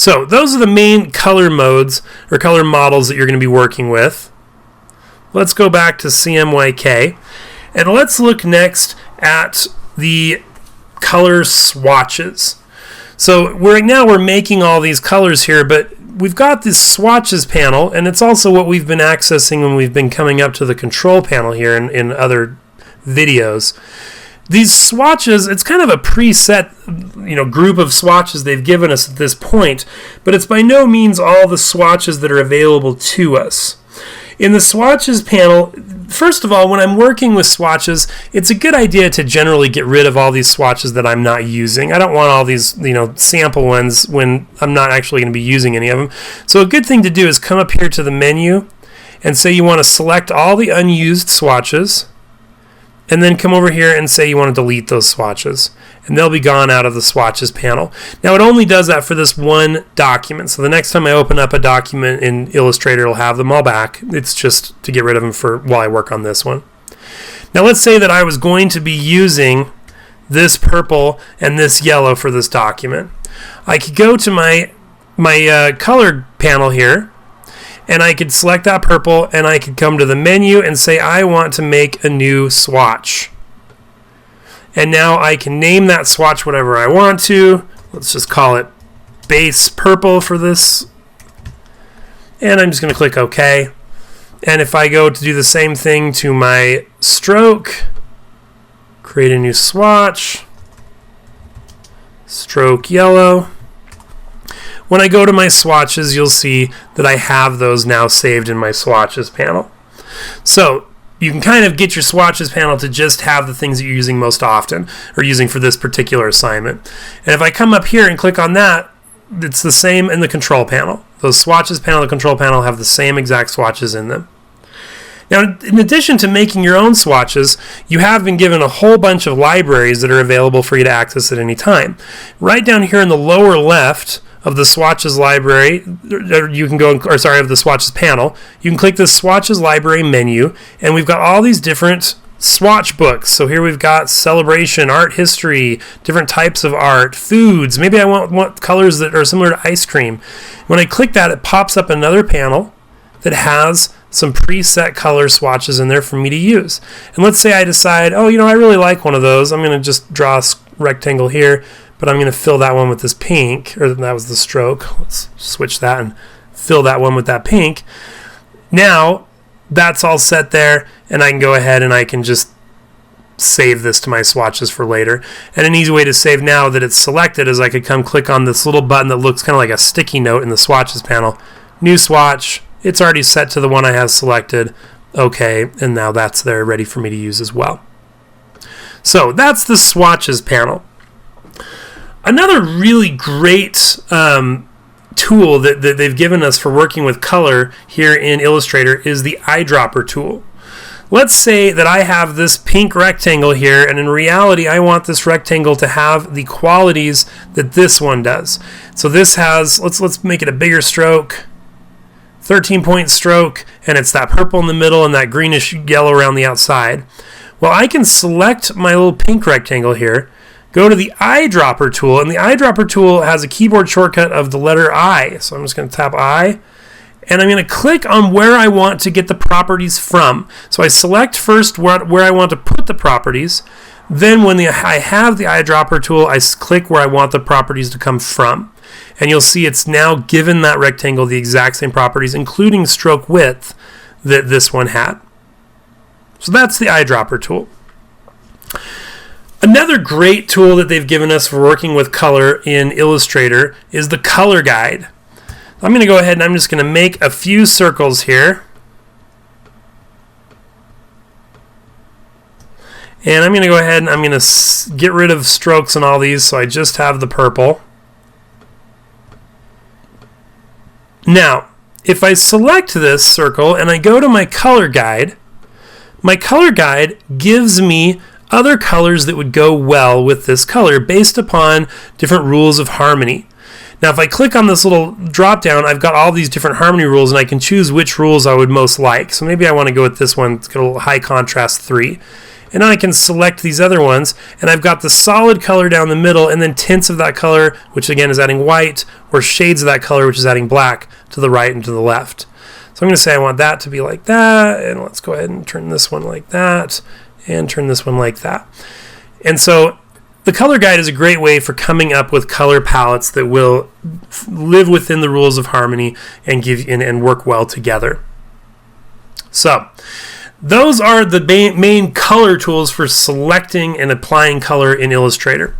So those are the main color modes or color models that you're going to be working with. Let's go back to CMYK, and let's look next at the color swatches. So right now we're making all these colors here, but we've got this swatches panel, and it's also what we've been accessing when we've been coming up to the control panel here in other videos. These swatches, it's kind of a preset, group of swatches they've given us at this point, but it's by no means all the swatches that are available to us. In the swatches panel, first of all, when I'm working with swatches, it's a good idea to generally get rid of all these swatches that I'm not using. I don't want all these, sample ones when I'm not actually going to be using any of them. So a good thing to do is come up here to the menu and say you want to select all the unused swatches, and then come over here and say you want to delete those swatches, and they'll be gone out of the swatches panel. Now it only does that for this one document, so the next time I open up a document in Illustrator, it'll have them all back. It's just to get rid of them for while I work on this one. Now let's say that I was going to be using this purple and this yellow for this document. I could go to my color panel here, and I could select that purple, and I could come to the menu and say I want to make a new swatch. And now I can name that swatch whatever I want to. Let's just call it base purple for this. And I'm just going to click OK. And if I go to do the same thing to my stroke, create a new swatch, stroke yellow. When I go to my swatches, you'll see that I have those now saved in my swatches panel. So you can kind of get your swatches panel to just have the things that you're using most often or using for this particular assignment. And if I come up here and click on that, it's the same in the control panel. Those swatches panel and the control panel have the same exact swatches in them. Now, in addition to making your own swatches, you have been given a whole bunch of libraries that are available for you to access at any time. Right down here in the lower left of the Swatches Library, you can go, or sorry, of the Swatches panel, you can click the Swatches Library menu, and we've got all these different swatch books. So here we've got celebration, art history, different types of art, foods. Maybe I want colors that are similar to ice cream. When I click that, it pops up another panel that has some preset color swatches in there for me to use. And let's say I decide, I really like one of those. I'm going to just draw a rectangle here, but I'm going to fill that one with this pink, or that was the stroke. Let's switch that and fill that one with that pink. Now, that's all set there, and I can go ahead and I can just save this to my swatches for later. And an easy way to save now that it's selected is I could come click on this little button that looks kind of like a sticky note in the swatches panel. New swatch. It's already set to the one I have selected. Okay, and now that's there ready for me to use as well. So that's the swatches panel. Another really great tool that they've given us for working with color here in Illustrator is the Eyedropper Tool. Let's say that I have this pink rectangle here, and in reality I want this rectangle to have the qualities that this one does. So this has, let's make it a bigger stroke, 13-point stroke, and it's that purple in the middle and that greenish yellow around the outside. Well, I can select my little pink rectangle here, go to the Eyedropper Tool, and the Eyedropper Tool has a keyboard shortcut of the letter I. So I'm just going to tap I, and I'm going to click on where I want to get the properties from. So I select first where I want to put the properties. Then when I have the Eyedropper Tool, I click where I want the properties to come from. And you'll see it's now given that rectangle the exact same properties, including stroke width, that this one had. So that's the Eyedropper Tool. Another great tool that they've given us for working with color in Illustrator is the Color Guide. I'm going to go ahead and I'm just going to make a few circles here. And I'm going to go ahead and I'm going to get rid of strokes on all these, so I just have the purple. Now, if I select this circle and I go to my color guide gives me other colors that would go well with this color based upon different rules of harmony. Now, if I click on this little drop down, I've got all these different harmony rules, and I can choose which rules I would most like. So maybe I want to go with this one. It's got a little high contrast 3. And now I can select these other ones, and I've got the solid color down the middle, and then tints of that color, which again is adding white, or shades of that color, which is adding black, to the right and to the left. So I'm going to say I want that to be like that, and let's go ahead and turn this one like that, and turn this one like that. And so the color guide is a great way for coming up with color palettes that will live within the rules of harmony and and work well together. So those are the main color tools for selecting and applying color in Illustrator.